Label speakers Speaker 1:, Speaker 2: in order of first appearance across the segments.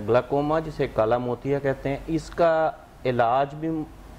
Speaker 1: Glaucoma जिसे काला मोतिया कहते हैं, इसका इलाज भी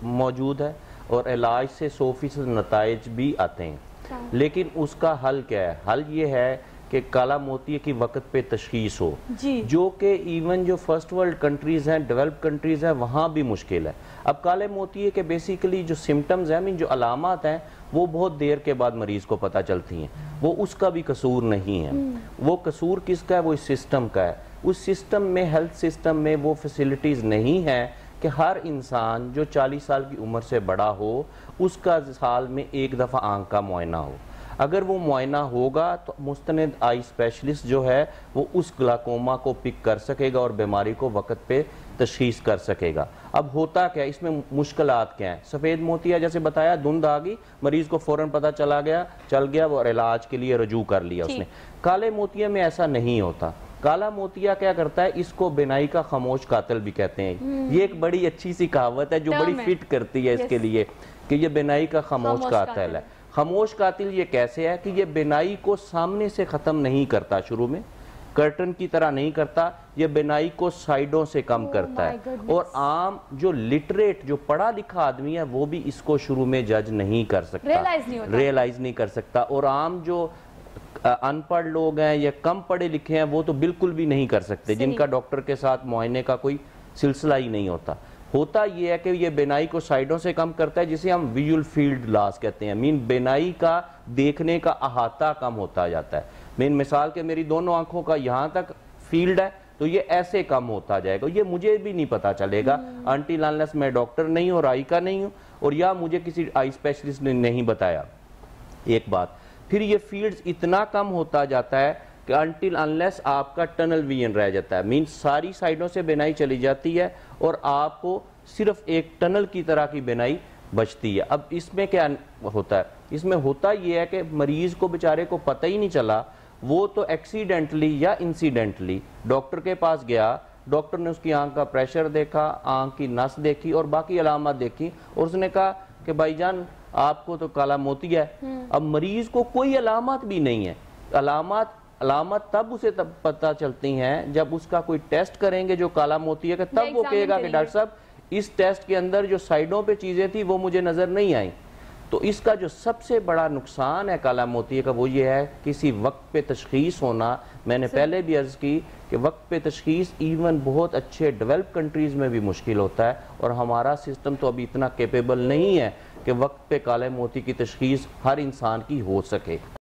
Speaker 1: मौजूद है और इलाज से 100% नताइज भी आते हैं। लेकिन उसका हल क्या है? हल ये है कि काला मोतिया की वक्त पे तशखीस हो, जो कि इवन जो फर्स्ट वर्ल्ड कंट्रीज़ हैं, डेवलप कंट्रीज़ हैं, वहाँ भी मुश्किल है। अब काले मोतिये के बेसिकली जो सिम्टम्स हैं, जो अलामात हैं, वो बहुत देर के बाद मरीज़ को पता चलती हैं। वो उसका भी कसूर नहीं है। वो कसूर किसका है? वो इस सिस्टम का है। उस सिस्टम में, हेल्थ सिस्टम में वो फैसिलिटीज़ नहीं है कि हर इंसान जो 40 साल की उम्र से बड़ा हो, उसका साल में एक दफ़ा आँख का मुआयना हो। अगर वो मुआयना होगा तो मुस्तनद आई स्पेशलिस्ट जो है वो उस ग्लाकोमा को पिक कर सकेगा और बीमारी को वक्त पे तशखीस कर सकेगा। अब होता क्या है, इसमें मुश्किलात क्या हैं? सफ़ेद मोतिया जैसे बताया, धुंध आ गई, मरीज़ को फ़ौरन पता चल गया और इलाज के लिए रजू कर लिया उसने। काले मोतिया में ऐसा नहीं होता। काला मोतिया क्या करता है? इसको बिनाई का खामोश कातिल भी कहते हैं। ये एक बड़ी अच्छी सी कहावत है जो बड़ी फिट करती है इसके लिए कि ये बिनाई का खामोश कातिल है। खामोश कातिल ये कैसे है कि ये बिनाई को सामने से ख़त्म नहीं करता, शुरू में कर्टन की तरह नहीं करता, ये बिनाई को साइडों से कम करता है। और आम जो लिटरेट, जो पढ़ा लिखा आदमी है, वो भी इसको शुरू में जज नहीं कर सकता, रियलाइज नहीं कर सकता। और आम जो अनपढ़ लोग हैं या कम पढ़े लिखे हैं, वो तो बिल्कुल भी नहीं कर सकते, जिनका डॉक्टर के साथ मुआयने का कोई सिलसिला ही नहीं होता। होता ये है कि ये बिनाई को साइडों से कम करता है, जिसे हम विजुअल फील्ड लॉस कहते हैं। मीन बिनाई का देखने का अहाता कम होता जाता है। मीन मिसाल के मेरी दोनों आंखों का यहाँ तक फील्ड है तो ये ऐसे कम होता जाएगा। ये मुझे भी नहीं पता चलेगा अनटिल अनलेस मैं डॉक्टर नहीं हूँ और आई का नहीं हूँ, और या मुझे किसी आई स्पेशलिस्ट ने नहीं बताया। एक बात, फिर ये फील्ड्स इतना कम होता जाता है कि अनटिल अनलेस आपका टनल विजन रह जाता है। मीन सारी साइडों से बिनाई चली जाती है और आपको सिर्फ एक टनल की तरह की बिनाई बचती है। अब इसमें क्या होता है? इसमें होता ये है कि मरीज को बेचारे को पता ही नहीं चला, वो तो एक्सीडेंटली या इंसिडेंटली डॉक्टर के पास गया, डॉक्टर ने उसकी आंख का प्रेशर देखा, आंख की नस देखी और बाकी अलामत देखी, और उसने कहा कि भाईजान आपको तो काला मोतिया है। अब मरीज को कोई अलामत भी नहीं है। अलामत तब उसे तब पता चलती हैं जब उसका कोई टेस्ट करेंगे जो काला मोतिया का, तब वो कहेगा कि डॉक्टर साहब इस टेस्ट के अंदर जो साइडों पे चीजें थी वो मुझे नजर नहीं आई। तो इसका जो सबसे बड़ा नुकसान है काला मोतिया का, वो ये है किसी वक्त पे तशखीस होना। मैंने पहले भी अर्ज की कि वक्त पे तशखीस इवन बहुत अच्छे डेवलप कंट्रीज में भी मुश्किल होता है, और हमारा सिस्टम तो अभी इतना कैपेबल नहीं है कि वक्त पे काले मोती की तशखीस हर इंसान की हो सके।